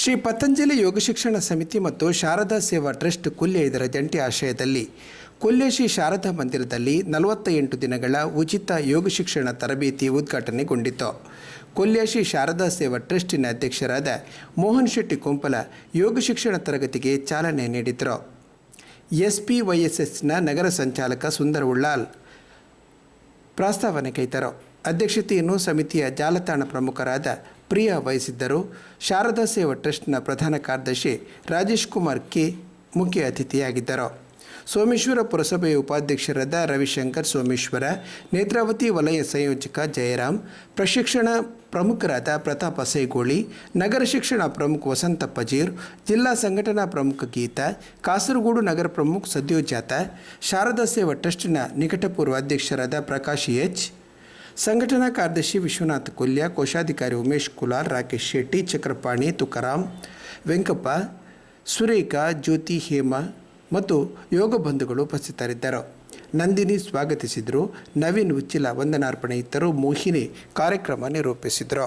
ಶ್ರೀ ಪತಂಜಲಿ ಯೋಗ ಶಿಕ್ಷಣ ಸಮಿತಿ ಮತ್ತು ಶಾರದಾ ಸೇವಾ ಟ್ರಸ್ಟ್ ಕೊಲ್ಯ ಇದರ ಜಂಟಿ ಆಶ್ರಯದಲ್ಲಿ ಕೊಲ್ಯ ಶ್ರೀ ಶಾರದಾ ಮಂದಿರದಲ್ಲಿ 48 ದಿನಗಳ ಉಚಿತ ಯೋಗ ಶಿಕ್ಷಣ ತರಬೇತಿ ಉದ್ಘಾಟನೆಗೊಂಡಿತು. ಕೊಲ್ಯ ಶ್ರೀ ಶಾರದಾ ಸೇವಾ ಟ್ರಸ್ಟಿನ ಅಧ್ಯಕ್ಷರಾದ ಮೋಹನ್ ಶೆಟ್ಟಿ ಕೊಂಪಲ ಯೋಗ ಶಿಕ್ಷಣ ತರಗತಿಗೆ ಚಾಲನೆ ನೀಡಿದರು. SPYSSನ ನಗರ ಸಂಚಾಲಕ ಸುಂದರ ಉಳ್ಳಾಲ್ ಪ್ರಸ್ತಾವನೆ ಕೈತರು. ಅಧ್ಯಕ್ಷತೆಯನ್ನು ಸಮಿತಿಯ ಜಾಲತಾಣ ಪ್ರಮುಖರಾದ ಪ್ರಿಯಾ ವಹಿಸಿದ್ದರು. ಶಾರದಾ ಸೇವಾ ಟ್ರಸ್ಟ್ನ ಪ್ರಧಾನ ಕಾರ್ಯದರ್ಶಿ ರಾಜೇಶ್ ಕುಮಾರ್ ಕೆ ಮುಖ್ಯ ಅತಿಥಿಯಾಗಿದ್ದರು. ಸೋಮೇಶ್ವರ ಪುರಸಭೆಯ ಉಪಾಧ್ಯಕ್ಷರಾದ ರವಿಶಂಕರ್ ಸೋಮೇಶ್ವರ, ನೇತ್ರಾವತಿ ವಲಯ ಸಂಯೋಜಕ ಜಯರಾಮ್, ಪ್ರಶಿಕ್ಷಣ ಪ್ರಮುಖರಾದ ಪ್ರತಾಪ ಸೈಗೋಳಿ, ನಗರ ಶಿಕ್ಷಣ ಪ್ರಮುಖ ವಸಂತ ಪಜೀರ್, ಜಿಲ್ಲಾ ಸಂಘಟನಾ ಪ್ರಮುಖ ಗೀತಾ, ಕಾಸರಗೋಡು ನಗರ ಪ್ರಮುಖ ಸದ್ಯೋಜಾತ, ಶಾರದಾ ಸೇವಾ ಟ್ರಸ್ಟ್ನ ನಿಕಟಪೂರ್ವ ಅಧ್ಯಕ್ಷರಾದ ಪ್ರಕಾಶ್ ಎಚ್, ಸಂಘಟನಾ ಕಾರ್ಯದರ್ಶಿ ವಿಶ್ವನಾಥ್ ಕೊಲ್ಯ, ಕೋಶಾಧಿಕಾರಿ ಉಮೇಶ್ ಕುಲಾರ್, ರಾಕೇಶ್ ಶೆಟ್ಟಿ, ಚಕ್ರಪಾಣಿ, ತುಕಾರಾಮ್, ವೆಂಕಪ್ಪ, ಸುರೇಖಾ, ಜ್ಯೋತಿ, ಹೇಮ ಮತ್ತು ಯೋಗ ಬಂಧುಗಳು ಉಪಸ್ಥಿತರಿದ್ದರು. ನಂದಿನಿ ಸ್ವಾಗತಿಸಿದರು. ನವೀನ್ ಉಚ್ಚಿಲ ವಂದನಾರ್ಪಣೆ ಇದ್ದರು. ಮೋಹಿನಿ ಕಾರ್ಯಕ್ರಮ ನಿರೂಪಿಸಿದರು.